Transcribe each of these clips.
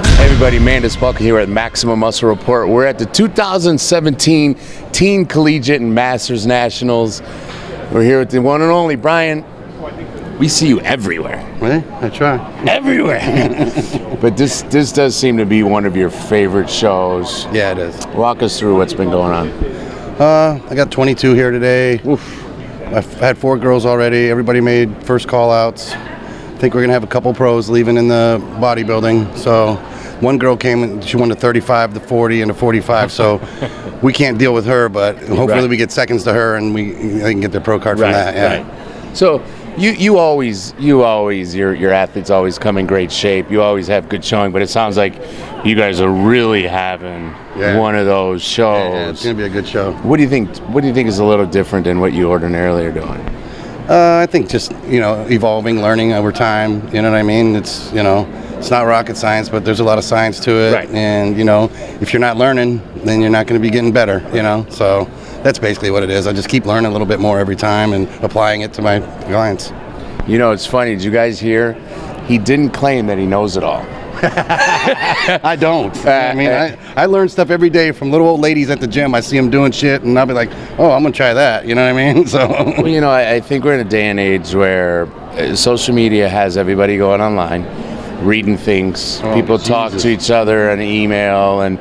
Everybody, Mandus Buck here at Maximum Muscle Report. We're at the 2017 Teen Collegiate and Masters Nationals. We're here with the one and only Brian. We see you everywhere. Really? I try. Everywhere. But this does seem to be one of your favorite shows. Yeah, it is. Walk us through what's been going on. I got 22 here today. Oof. I've had 4 girls already. Everybody made first call-outs. I think we're going to have a couple pros leaving in the bodybuilding. So one girl came and she won the 35, the 40, and the 45. So we can't deal with her, but hopefully we get seconds to her and they can get their pro card from that. Yeah. Right. So your athletes always come in great shape. You always have good showing, but it sounds like you guys are really having one of those shows. Yeah, it's going to be a good show. What do you think? What do you think is a little different than what you ordinarily are doing? I think just evolving, learning over time. You know what I mean? It's it's not rocket science, but there's a lot of science to it. Right. And if you're not learning, then you're not going to be getting better. So that's basically what it is. I just keep learning a little bit more every time and applying it to my clients. It's funny. Did you guys hear? He didn't claim that he knows it all. I don't. I learn stuff every day from little old ladies at the gym. I see them doing shit, and I'll be like, "Oh, I'm gonna try that." You know what I mean? So. Well, I think we're in a day and age where social media has everybody going online, reading things. People talk to each other on email and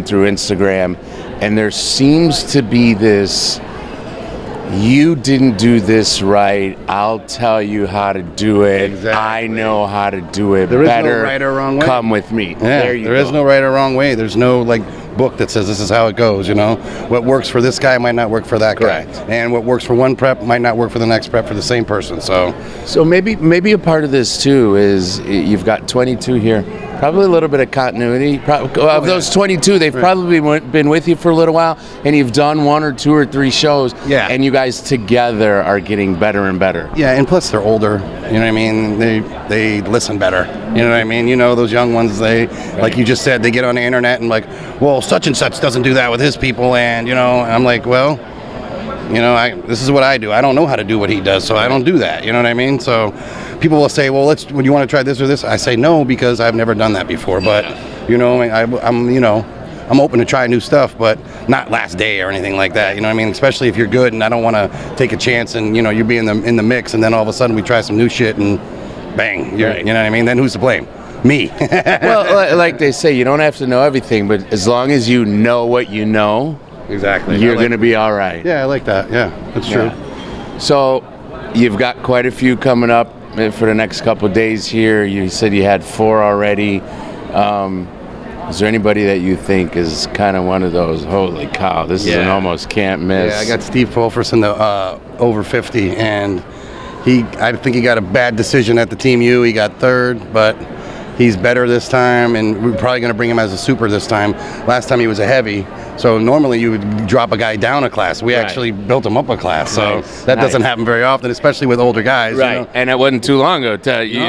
through Instagram, and there seems to be this. You didn't do this right. I'll tell you how to do it. Exactly. I know how to do it there better. There is no right or wrong way. Come with me. Yeah, there is no right or wrong way. There's no book that says this is how it goes. What works for this guy might not work for that guy. Correct. And what works for one prep might not work for the next prep for the same person. So maybe a part of this too is you've got 22 here. Probably a little bit of continuity. Of those 22, they've probably been with you for a little while, and you've done 1 or 2 or 3 shows, and you guys together are getting better and better. Yeah, and plus they're older. You know what I mean? They listen better. You know what I mean? Those young ones, like you just said, they get on the internet and well, such and such doesn't do that with his people, and I'm like, well, this is what I do. I don't know how to do what he does, so I don't do that. You know what I mean? So people will say, well, would you want to try this or this? I say no, because I've never done that before. But, I'm open to try new stuff, but not last day or anything like that. You know what I mean? Especially if you're good, and I don't want to take a chance and, you be in the mix, and then all of a sudden we try some new shit and bang. You know what I mean? Then who's to blame? Me. Well, like they say, you don't have to know everything, but as long as you know what you know, exactly, you're going to be all right. Yeah, I like that. Yeah, that's true. So you've got quite a few coming up for the next couple of days here. You said you had 4 already. Is there anybody that you think is kind of one of those, holy cow, this is an almost can't miss? Yeah, I got Steve Pulfers in the over 50, and I think he got a bad decision at the Team U. He got 3rd, but he's better this time, and we're probably going to bring him as a super this time. Last time he was a heavy, so normally you would drop a guy down a class. We actually built him up a class, so that doesn't happen very often, especially with older guys. Right, and it wasn't too long ago.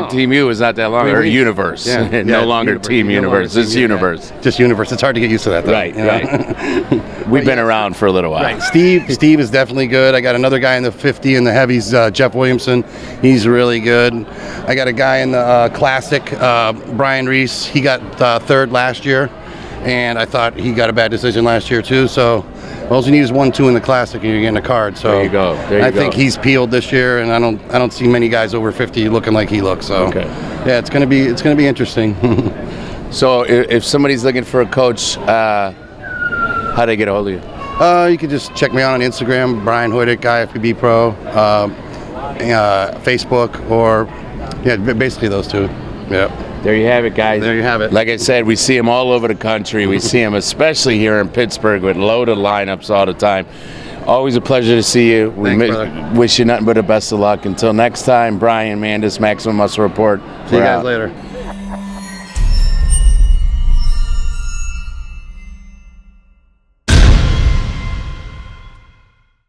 Team U was not that long ago, or Universe. No longer Team Universe, it's Universe. Just Universe. It's hard to get used to that, though. Right. We've been around for a little while. Right, Steve is definitely good. I got another guy in the 50 in the heavies, Jeff Williamson. He's really good. I got a guy in the classic, Brian Reese. He got 3rd last year, and I thought he got a bad decision last year too. So all you need is 1-2 in the classic, and you're getting a card. So there you go. I think he's peeled this year, and I don't see many guys over 50 looking like he looks. So yeah, it's gonna be interesting. So if somebody's looking for a coach, how do they get a hold of you? You can just check me out on Instagram, Brian Hoydic, IFBB Pro, Facebook, or basically those 2. Yeah. There you have it, guys. There you have it. Like I said, we see them all over the country. We see them especially here in Pittsburgh with loaded lineups all the time. Always a pleasure to see you. We wish you nothing but the best of luck. Until next time, Brian Mandus, Maximum Muscle Report. See you guys later.